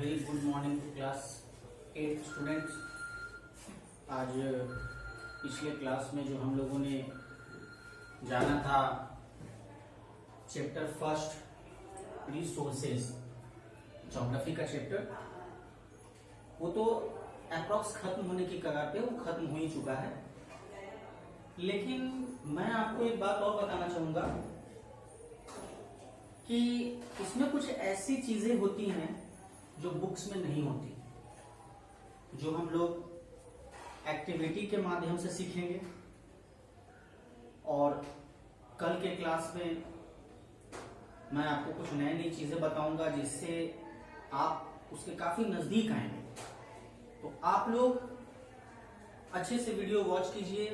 Very good morning to class 8 students. आज पिछले class में जो हम लोगों ने जाना था चैप्टर फर्स्ट रिसोर्सेज, ज्योग्राफी का चैप्टर, वो तो अप्रॉक्स खत्म होने की कगार पे, वो खत्म हो ही चुका है। लेकिन मैं आपको एक बात और बताना चाहूंगा कि इसमें कुछ ऐसी चीजें होती हैं जो बुक्स में नहीं होती, जो हम लोग एक्टिविटी के माध्यम से सीखेंगे। और कल के क्लास में मैं आपको कुछ नई नई चीजें बताऊंगा जिससे आप उसके काफी नजदीक आएंगे। तो आप लोग अच्छे से वीडियो वॉच कीजिए,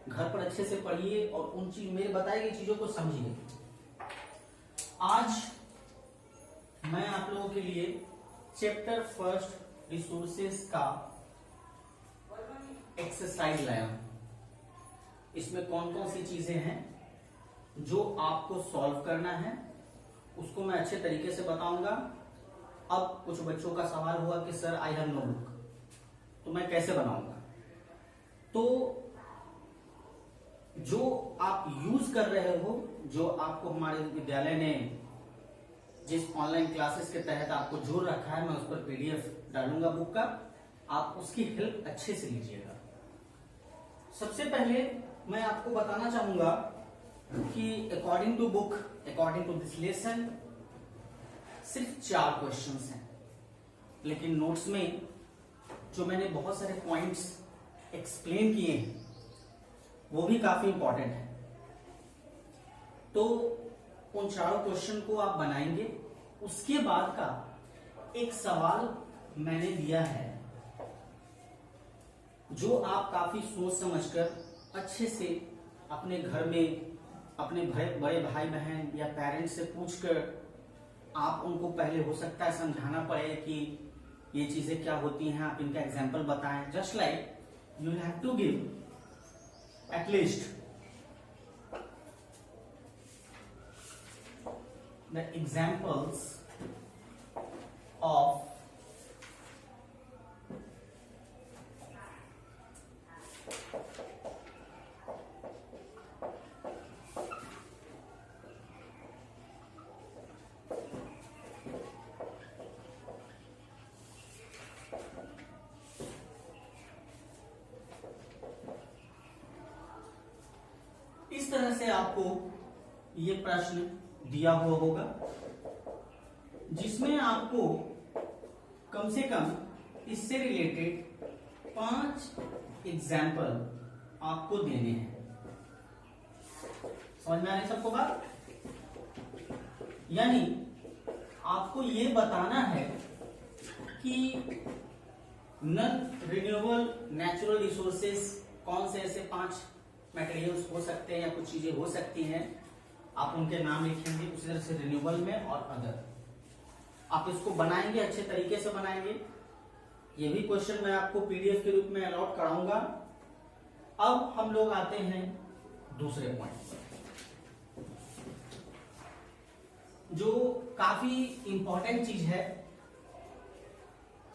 घर पर अच्छे से पढ़िए और उन मेरे बताई गई चीजों को समझिए। आज मैं आप लोगों के लिए चैप्टर फर्स्ट रिसोर्सेज का एक्सरसाइज लाया हूं। इसमें कौन कौन सी चीजें हैं जो आपको सॉल्व करना है, उसको मैं अच्छे तरीके से बताऊंगा। अब कुछ बच्चों का सवाल हुआ कि sir I have no book, तो मैं कैसे बनाऊंगा। तो जो आप यूज कर रहे हो, जो आपको हमारे विद्यालय ने जिस ऑनलाइन क्लासेस के तहत आपको जोड़ रखा है, मैं उस पर पीडीएफ डालूंगा बुक का, आप उसकी हेल्प अच्छे से लीजिएगा। सबसे पहले मैं आपको बताना चाहूंगा कि according to book, according to this lesson, सिर्फ 4 क्वेश्चंस हैं। लेकिन नोट्स में जो मैंने बहुत सारे पॉइंट्स एक्सप्लेन किए हैं वो भी काफी इंपॉर्टेंट है। तो उन 4 क्वेश्चन को आप बनाएंगे। उसके बाद का एक सवाल मैंने दिया है जो आप काफी सोच समझकर अच्छे से अपने घर में अपने बड़े भाई बहन या पेरेंट्स से पूछकर आप उनको पहले हो सकता है समझाना पड़े कि ये चीजें क्या होती हैं, आप इनका एग्जाम्पल बताएं। Just like you will have to give at least the examples of इस तरह से आपको ये प्रश्न दिया हुआ होगा जिसमें आपको कम से कम इससे रिलेटेड 5 एग्जाम्पल आपको देने हैं। समझ में आ रही सबको बात? यानी आपको ये बताना है कि नॉन रिन्यूएबल नेचुरल रिसोर्सेज कौन से ऐसे 5 मटेरियल्स हो सकते हैं या कुछ चीजें हो सकती हैं, आप उनके नाम लिखेंगे। उसी तरह से रिन्यूएबल में और अदर आप इसको बनाएंगे, अच्छे तरीके से बनाएंगे। ये भी क्वेश्चन मैं आपको पीडीएफ के रूप में अलॉट कराऊंगा। अब हम लोग आते हैं दूसरे पॉइंट पर, जो काफी इंपॉर्टेंट चीज है।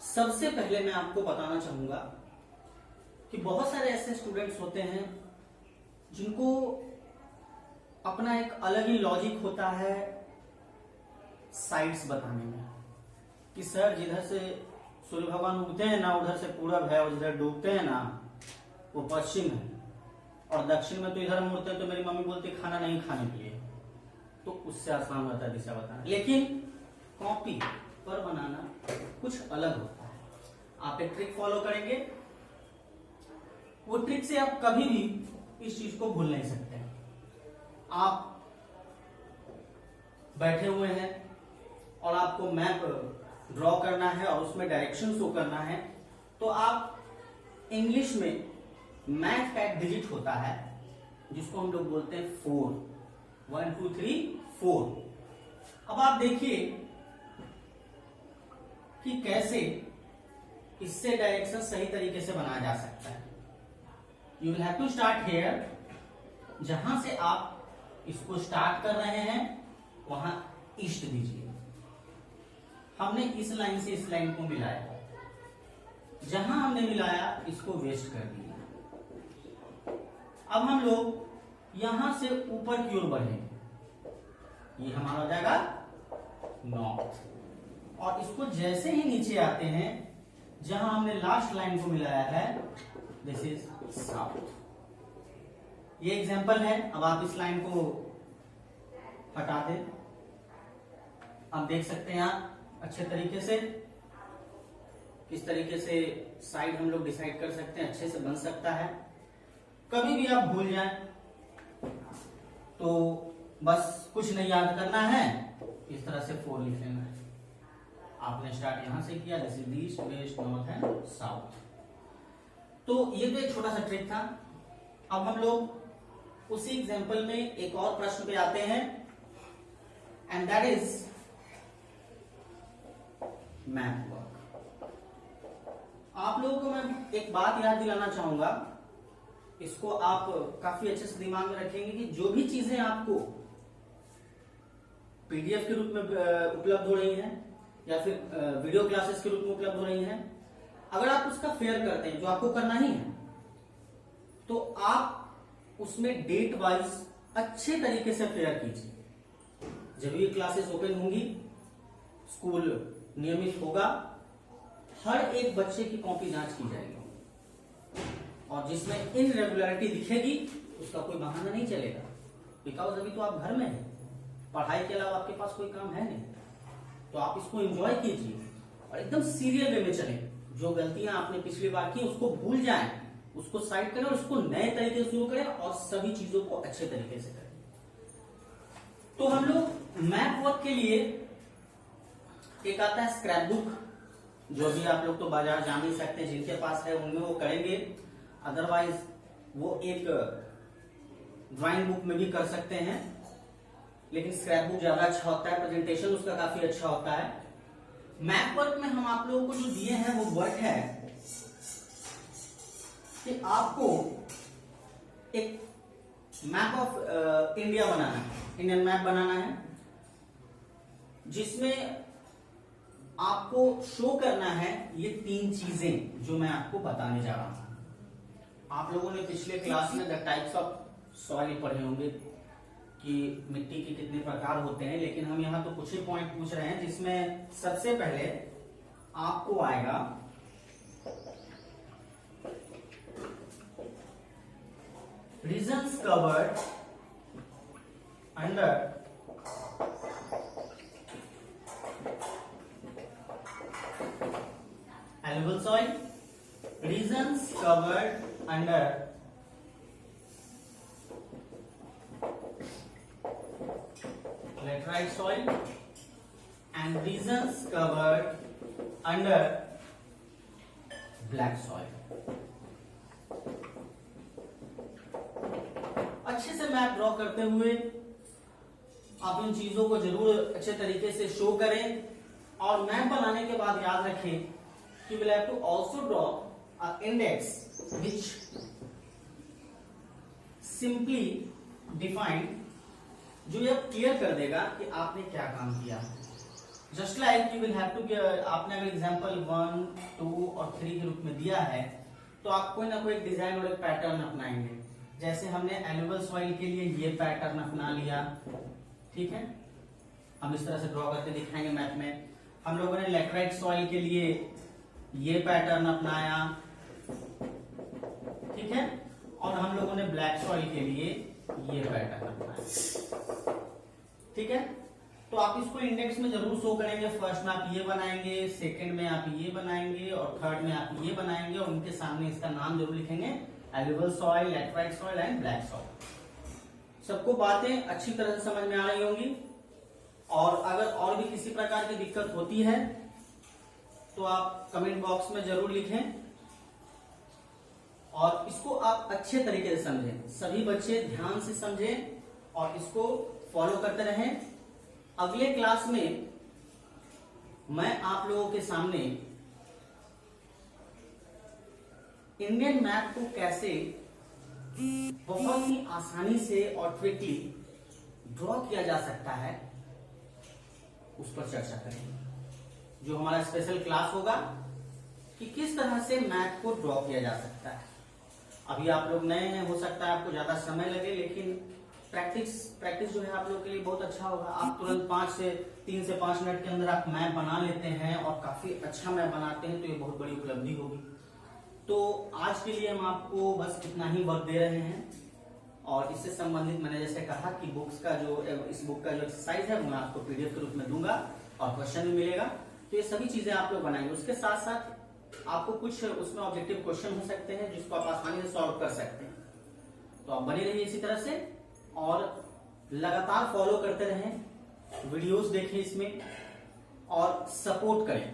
सबसे पहले मैं आपको बताना चाहूंगा कि बहुत सारे ऐसे स्टूडेंट्स होते हैं जिनको अपना एक अलग ही लॉजिक होता है साइड्स बताने में, कि सर जिधर से सूर्य भगवान उगते हैं ना उधर से पूरब है, और जिधर डूबते हैं ना वो पश्चिम है, और दक्षिण में तो इधर मुड़ते हैं तो मेरी मम्मी बोलती खाना नहीं खाने के लिए। तो उससे आसान होता है दिशा बताना। लेकिन कॉपी पर बनाना कुछ अलग होता है। आप एक ट्रिक फॉलो करेंगे, वो ट्रिक से आप कभी भी इस चीज को भूल नहीं सकते हैं। आप बैठे हुए हैं और आपको मैप ड्रॉ करना है और उसमें डायरेक्शन शो करना है, तो आप इंग्लिश में मैथ का एक डिजिट होता है जिसको हम लोग बोलते हैं 4, 1 2 3 4। अब आप देखिए कि कैसे इससे डायरेक्शन सही तरीके से बनाया जा सकता है। You will have to start here, जहां से आप इसको स्टार्ट कर रहे हैं वहां ईस्ट दीजिए। हमने इस लाइन से इस लाइन को मिलाया, जहां हमने मिलाया इसको वेस्ट कर दिया। अब हम लोग यहां से ऊपर की ओर बढ़ेंगे, ये हमारा हो जाएगा नॉर्थ, और इसको जैसे ही नीचे आते हैं जहां हमने लास्ट लाइन को मिलाया है, दिस इज साउथ। ये एग्जांपल है। अब आप इस लाइन को हटा दें, आप देख सकते हैं आप अच्छे तरीके से किस तरीके से साइड हम लोग डिसाइड कर सकते हैं, अच्छे से बन सकता है। कभी भी आप भूल जाएं तो बस कुछ नहीं याद करना है, इस तरह से 4 लिख लेना है। आपने स्टार्ट यहां से किया, this is east, west, north and south. तो ये तो एक छोटा सा ट्रिक था। अब हम लोग उसी एग्जांपल में एक और प्रश्न पे आते हैं, and that is math work. आप लोगों को मैं एक बात याद दिलाना चाहूंगा, इसको आप काफी अच्छे से दिमाग में रखेंगे कि जो भी चीजें आपको पीडीएफ के रूप में उपलब्ध हो रही हैं या फिर वीडियो क्लासेस के रूप में उपलब्ध हो रही हैं, अगर आप उसका फेयर करते हैं, जो आपको करना ही है, तो आप उसमें डेट वाइज अच्छे तरीके से फेयर कीजिए। जब ये क्लासेस ओपन होंगी, स्कूल नियमित होगा, हर एक बच्चे की कॉपी जांच की जाएगी, और जिसमें इनरेगुलरिटी दिखेगी उसका कोई बहाना नहीं चलेगा, बिकॉज अभी तो आप घर में हैं, पढ़ाई के अलावा आपके पास कोई काम है नहीं। तो आप इसको एंजॉय कीजिए और एकदम सीरियल वे में चलें। जो गलतियां आपने पिछली बार की उसको भूल जाएं, उसको साइड करें और उसको नए तरीके से शुरू करें, और सभी चीजों को अच्छे तरीके से करें। तो हम लोग मैथ वर्क के लिए एक आता है स्क्रैप बुक, जो भी आप लोग तो बाजार जा नहीं सकते, जिनके पास है उनमें वो करेंगे, अदरवाइज वो एक ड्राइंग बुक में भी कर सकते हैं, लेकिन स्क्रैप बुक ज्यादा अच्छा होता है, प्रेजेंटेशन उसका काफी अच्छा होता है। मैथ वर्क में हम आप लोगों को जो दिए हैं वो वर्क है कि आपको एक मैप ऑफ इंडिया बनाना है, इंडियन मैप बनाना है, जिसमें आपको शो करना है ये 3 चीजें जो मैं आपको बताने जा रहा हूं। आप लोगों ने पिछले क्लास में द टाइप्स ऑफ सॉइल पढ़े होंगे कि मिट्टी के कितने प्रकार होते हैं, लेकिन हम यहाँ तो कुछ ही पॉइंट पूछ रहे हैं, जिसमें सबसे पहले आपको आएगा regions covered under alluvial soil, regions covered under laterite soil, and regions covered under black soil. अच्छे से मैप ड्रॉ करते हुए आप इन चीजों को जरूर अच्छे तरीके से शो करें, और मैप बनाने के बाद याद रखें you will have to also draw an index which simply defined, जो ये क्लियर कर देगा कि आपने क्या काम किया। Just like you will have to, आपने अगर एग्जांपल 1, 2 और 3 के रूप में दिया है, तो आप कोई ना कोई एक डिजाइन और एक पैटर्न अपनाएंगे। जैसे हमने एल्युवियल सॉइल के लिए ये पैटर्न अपना लिया, ठीक है, हम इस तरह से ड्रॉ करके दिखाएंगे मैप में। हम लोगों ने लैटराइट सॉइल के लिए ये पैटर्न अपनाया, ठीक है, और हम लोगों ने ब्लैक सॉइल के लिए ये पैटर्न अपनाया, ठीक है। तो आप इसको इंडेक्स में जरूर शो करेंगे। फर्स्ट में आप ये बनाएंगे, सेकंड में आप ये बनाएंगे, और थर्ड में आप ये बनाएंगे, और उनके सामने इसका नाम जरूर लिखेंगे, alluvial soil, laterite soil and black soil. सबको बातें अच्छी तरह से समझ में आ रही होंगी, और अगर और भी किसी प्रकार की दिक्कत होती है तो आप कमेंट बॉक्स में जरूर लिखें, और इसको आप अच्छे तरीके से समझें, सभी बच्चे ध्यान से समझें और इसको फॉलो करते रहें। अगले क्लास में मैं आप लोगों के सामने इंडियन मैप को कैसे बहुत ही आसानी से और क्विकली ड्रॉ किया जा सकता है, उस पर चर्चा करेंगे। जो हमारा स्पेशल क्लास होगा कि किस तरह से मैथ को ड्रॉ किया जा सकता है। अभी आप लोग नए हैं, हो सकता है आपको ज्यादा समय लगे, लेकिन प्रैक्टिस जो है आप लोग के लिए बहुत अच्छा होगा। आप तुरंत 3 से 5 मिनट के अंदर आप मैप बना लेते हैं और काफी अच्छा मैप बनाते हैं, तो ये बहुत बड़ी उपलब्धि होगी। तो आज के लिए हम आपको बस इतना ही वर्क दे रहे हैं, और इससे संबंधित मैंने जैसे कहा कि इस बुक का जो एक्सरसाइज है वो मैं आपको पीडीएफ के रूप में दूंगा और क्वेश्चन भी मिलेगा। तो ये सभी चीजें आप लोग बनाएंगे। उसके साथ साथ आपको कुछ उसमें ऑब्जेक्टिव क्वेश्चन हो सकते हैं जिसको आप आसानी से सॉल्व कर सकते हैं। तो आप बने रहिए इसी तरह से और लगातार फॉलो करते रहें, वीडियोस देखें इसमें और सपोर्ट करें,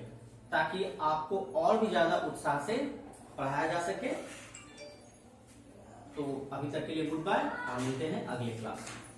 ताकि आपको और भी ज्यादा उत्साह से पढ़ाया जा सके। तो अभी तक के लिए गुड बाय, मिलते हैं अगले क्लास में।